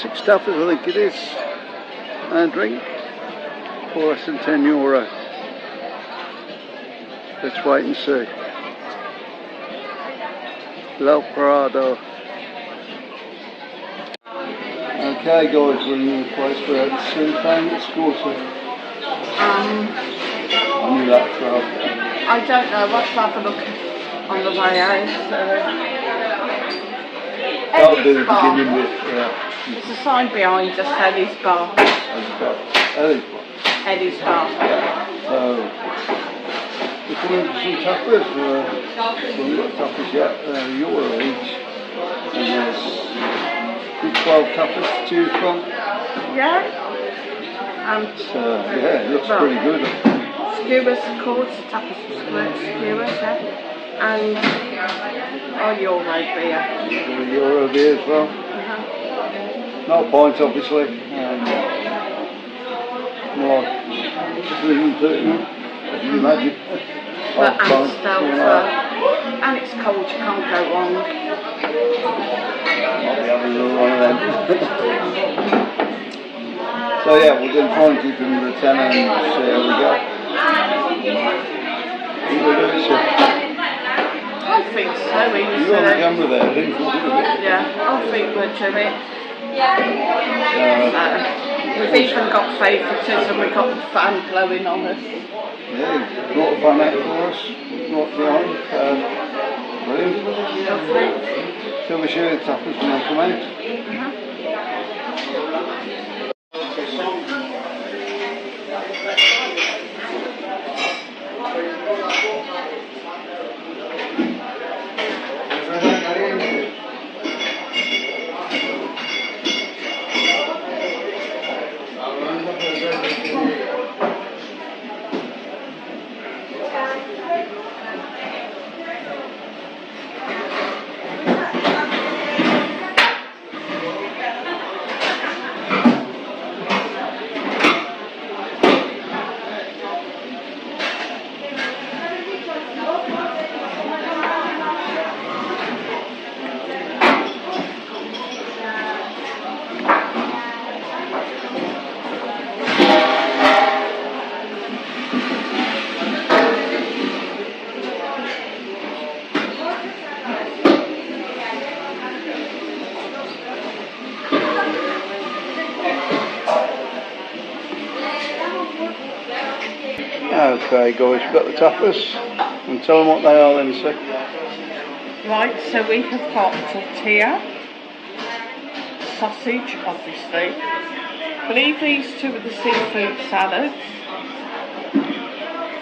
6 tapas I think it is, and a drink for less than €10. Let's wait and see. Lo Prado. Okay guys, we're in the place we're at Spain. It's Costa. I knew that crowd. I don't know, let's have a look on the way out. That'll do the beginning bit, yeah. There's a sign behind us, Eddie's Bar. Eddie's Bar. Eddie's Bar. So, we're coming for some tapas. So we've got tapas yet, €1 each. And there's 12 tapas to choose from. Yeah. So, yeah, it looks pretty good. Skewers, of course, the tapas skewers, yeah. And €1 beer. €1 beer as well. Not a pint, obviously. More 330, as you imagine. But and it's cold, you can't go wrong. Might be having another one of them. So yeah, we're going to try and keep them to 10 and see how we go. I think so, you on the camera there, didn't you? Yeah, I think we'll do it. We've even got favouritism, we've got the fan blowing on us. Yeah, brought a fan out for us, brought behind. Brilliant. So we're sure the tapas when they come out. Okay guys, we've got the tapas, and tell them what they are then, sir. Right, so we have got tortilla, sausage obviously, I believe these two are the seafood salads,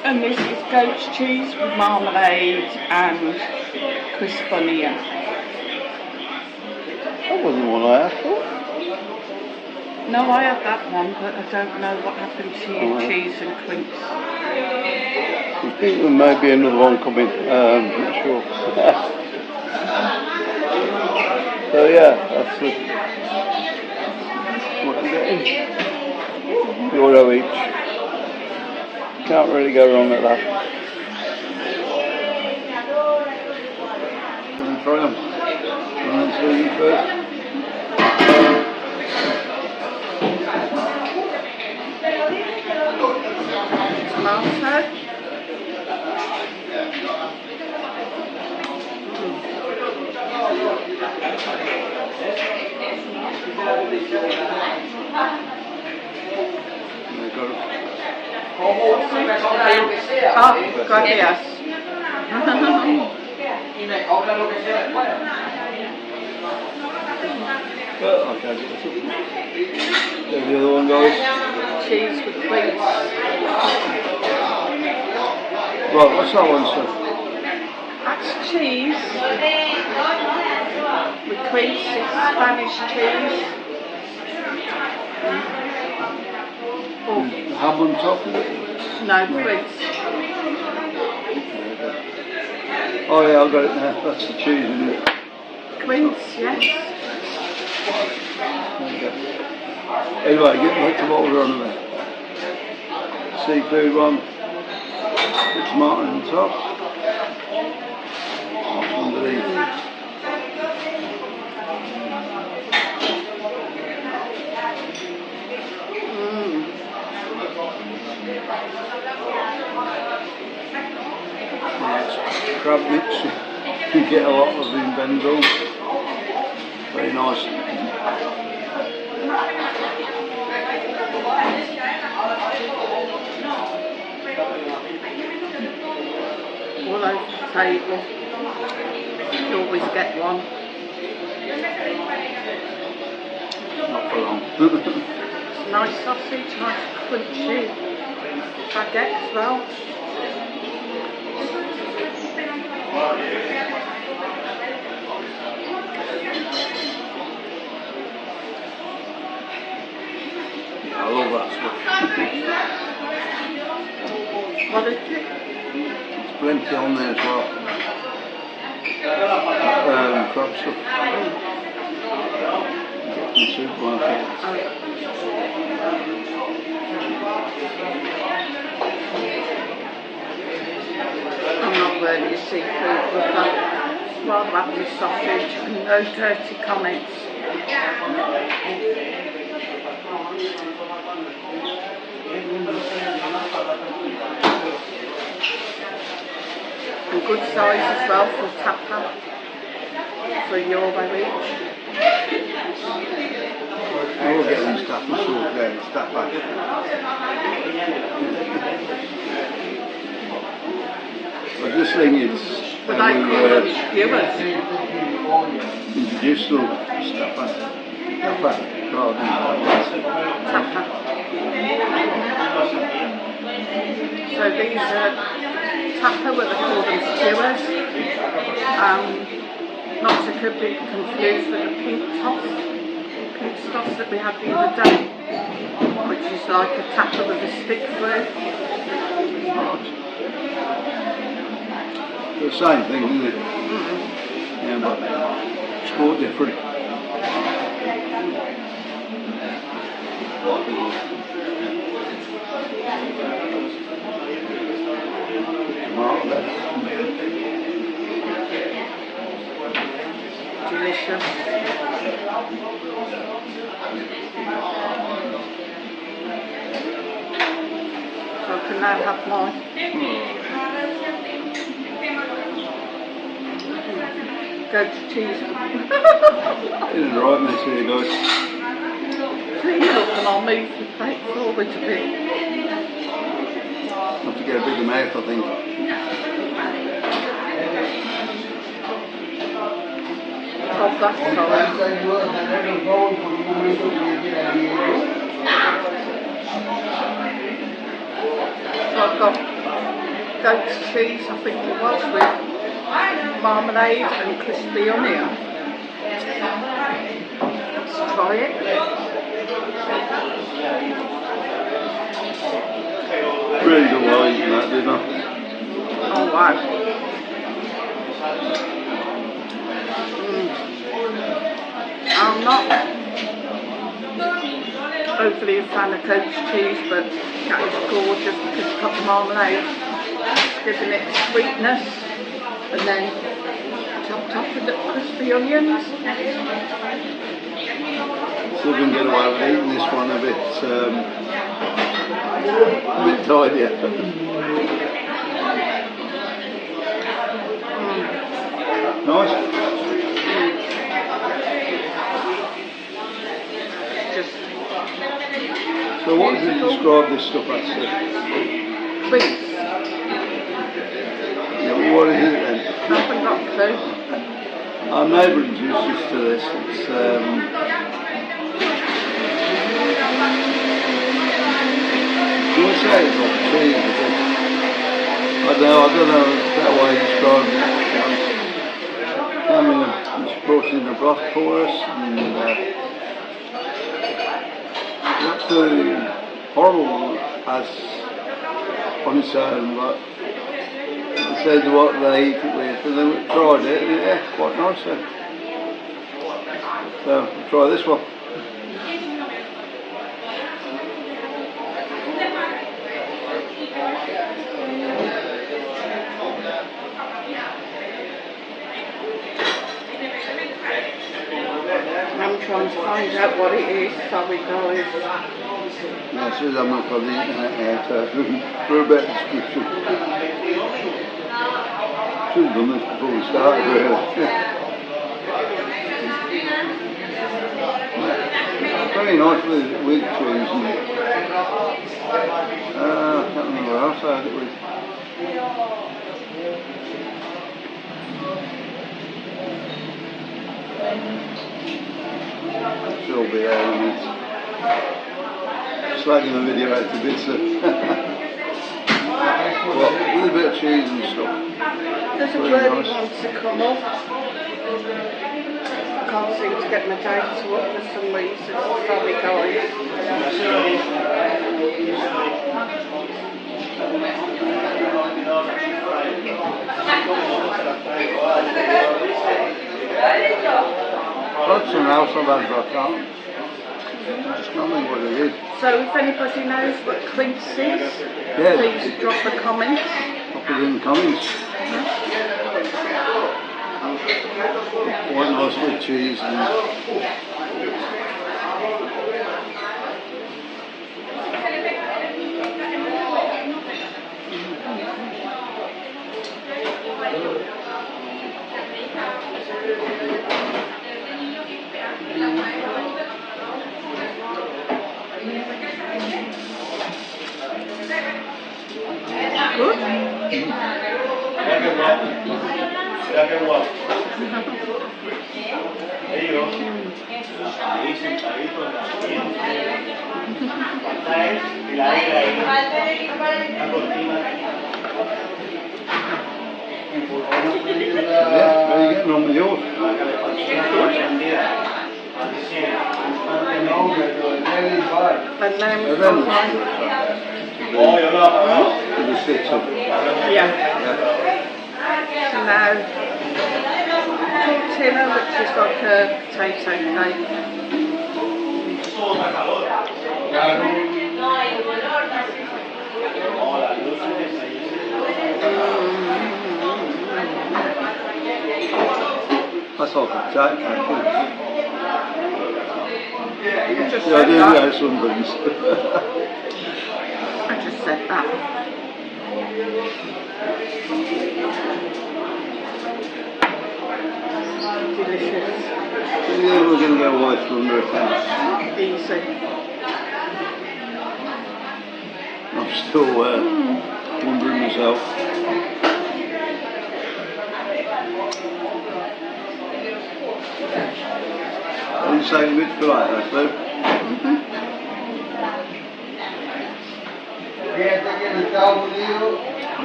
and this is goat's cheese with marmalade and crisponia. That wasn't the one I asked for. No, I had that one, but I don't know what happened to your cheese and quince. I think there may be another one coming, not sure. So yeah, that's what you're getting. €1 each. Can't really go wrong at that. Gonna try them. And see you first. Tomato. Gracias. Okay, the other one guys. Cheese with quince. Right, what's that one, sir? That's cheese with quince, it's Spanish cheese. Ham on top of it? No, quince. Oh yeah, I've got it there. That's the cheese, isn't it? Quince, yes. Anyway, get back to what we're on about. Seafood one. The tomato on top. Underneath. Yes, crab mix. You get a lot of in Benidorm. Very nice. All over the table. You always get one. Not for long. Nice sausage, nice crunchy baguette as well. Yeah, I love that stuff. What is it? There's plenty on there as well. Crab stuff. Get from the supermarket. I'm not really a seafood, but I'd rather have my sausage and no dirty comments. And good size as well for tapa, for €1 each. I will get these tapas sorted out, tapas. But this thing is, But I call them skewers. introduced to tapa, rather than tapas. Tapa. So these are tapa, what they call them skewers. Not to be confused with the pink sauce that we had the other day, which is like a tapa with a stick through. The same thing, isn't it? Yeah, but it's quite different. Tomato there. Delicious. So I can now have mine. Goat cheese. Isn't it right mess here, guys? Please look and I'll move the plate forward a bit. Have to get a bigger mouth, I think. Of that colour. So I've got goat's cheese, I think it was, with marmalade and crispy onion. Let's try it. Really don't like eating that, didn't I? Oh wow. I'm not overly a fan of goat's cheese, but that is gorgeous because it's got the marmalade. It's giving it sweetness, and then topped off with the crispy onions. So we can get away with eating this one a bit tidier. Nice. So what would you describe this stuff as? Sweet. Yeah, what is it then? I haven't got a clue. Our neighbour introduced us to this. It's you would say it's like cheese, I don't know that way to describe it. It's brought in a broth for us, and not too horrible as on its own, but they said what they eat it with, and then we tried it, and yeah, quite nice then. So, we'll try this one. I'm trying to find find out what it is, shall we guys? Yeah, so I'm not on the internet now for a better description. Should have done this before we started, really. Very nice with cheese and I can't remember what else I had it with. She'll be there in a minute. Slagging the video out to bits there. Well, with a bit of cheese and stuff. There's a Very bird nice. who wants to come up. I can't seem to get my date to up for some reason. Sorry guys. That's an house I've had, but I can't. I just can't think what it is. So if anybody knows what quince is, Yeah. please drop a comment. I'll put it in the comments. Quite nice with cheese and Good. yeah, how are you getting on with yours? And then And then the six of yeah. So now tortilla, which is like a potato cake. That's all the cake, I think. I just Yeah, I said do that. know some things. I just said that. Delicious. Yeah, we're going to go white for under a pound. Easy. I'm still wondering myself. Are you saying which for like that, though?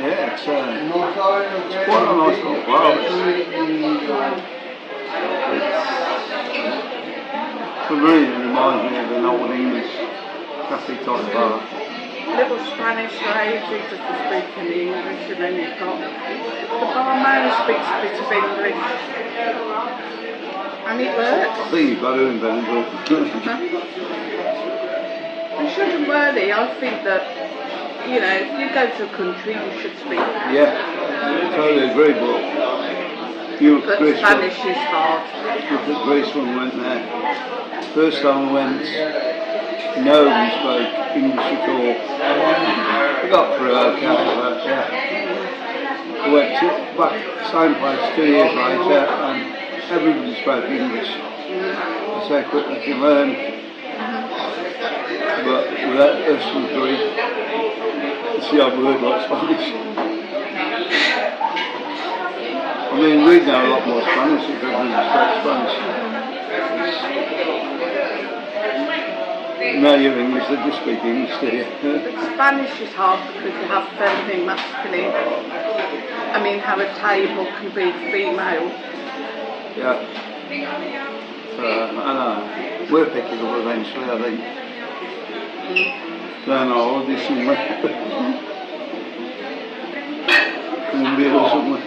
Yeah, it's quite a nice little bar. For me, it reminds me of an old English cafe type bar. Little Spanish lady doesn't speak any English, and then you've got the barman speaks a bit of English. And it works. I think you've got to in Benidorm. You shouldn't really. I think that, you know, if you go to a country, you should speak. Yeah, totally agree, but you But Chris, Spanish is hard. look at Greece when we went there. First time we went, no one spoke English at all. We got through okay, but yeah. We went back same place 2 years later and everybody spoke English. That's how quick they can learn. But without us and Greek, it's the odd word like Spanish. I mean, we know a lot more Spanish if everybody spoke Spanish. Now you're English, they just speak English to you. But Spanish is hard because you have feminine, masculine. I mean, how a table can be female. Yeah. So, I know. We're picking up eventually, I think. Going on holiday somewhere. Colombia or somewhere.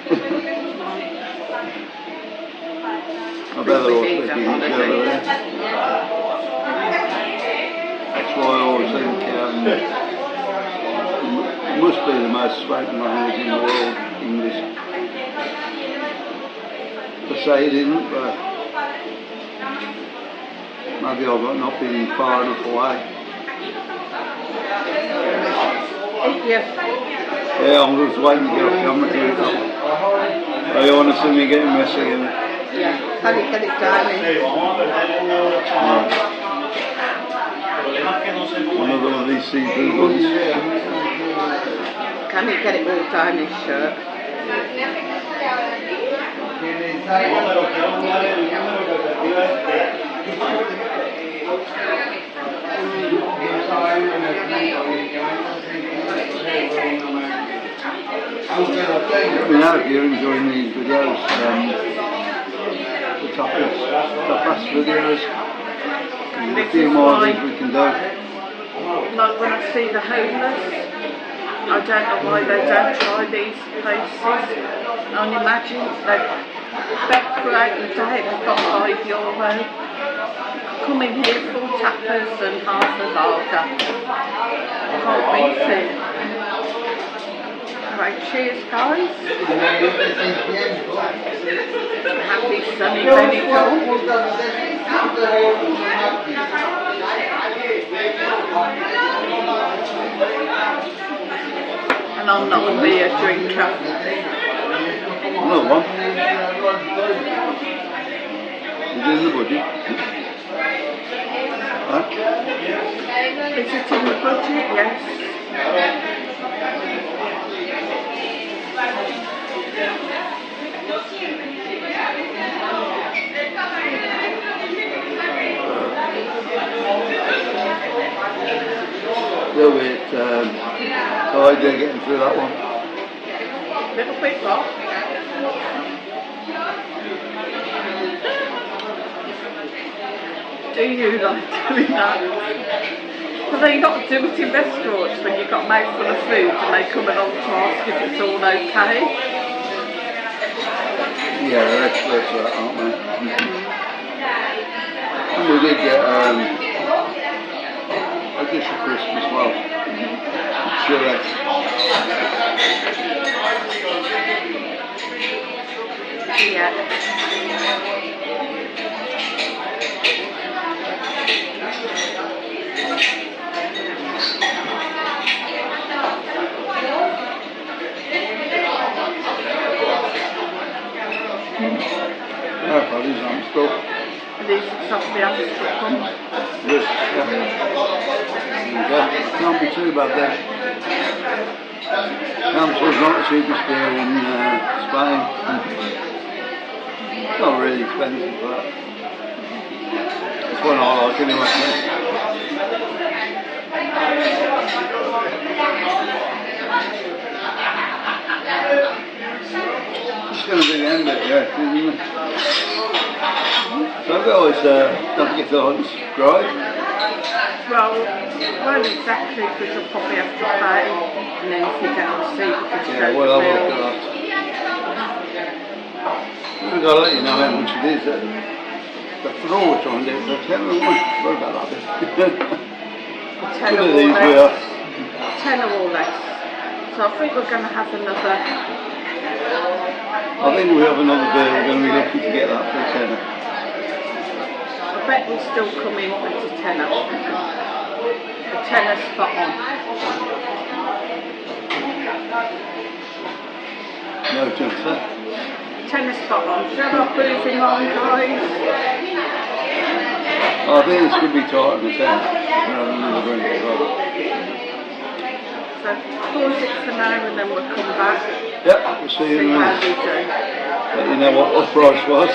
I bet they're all speaking English over there. That's why I always think it must be the most spoken language in the world, English. They say it isn't, but Maybe I've not been far enough away. Yes. Yeah, I'm just waiting to get off camera to do that. Oh, you want to see me getting messy again? Yeah. How do you get it down in? Another one of these seafood ones. Can you get it all down his shirt? Let me know if you're enjoying these videos, the tapas videos. There's a few more of these we can do. Like when I see the homeless, I don't know why they don't try these places. I can imagine they've been throughout the day, they've got €5. Come in here, 4 tapas and half a lager. Can't beat it. Right, cheers guys. Happy sunny Benidorm. And I'm not a beer drinker. Another one. Is it in the budget? Huh? Is it in the budget? Yes. A little bit tired there getting through that one. Little bit what? Do you like doing that? Do they not do it in restaurants when you've got a mouthful of food and they come along to ask if it's all okay? Yeah, they're experts at that, aren't they? And we did get a dish of crisp as well. Chili. Yeah. No problems, I'm still. These are softly understood ones. Yes, yeah. Can't be too bad there. Amstel's not the cheapest beer in Spain. It's not really expensive, but it's one I like anyway. It's going to be the end of it, yeah, isn't it? So guys, don't forget to like and subscribe. Well, exactly, because you'll probably have to pay, and then if you get on the seat, you can Yeah, well, I will do that. We've got to let you know how much it is. But for all we're trying to do, so tell me what about that bit. Tenner One of or these we are. less. Tenner or less. So I think we're going to have another. I think we have another beer. We're going to be lucky to get that for a tenner. I bet we'll still come in with a tenner. A tenner spot on. No chance, huh? Tenner spot on. Shall I moving on, guys? I think this could be tighter than a tenner. We're having another drink as well. So pause it for now and then we'll come back. Yep, we'll see you in a See how minute. we do. Let you know what the price was.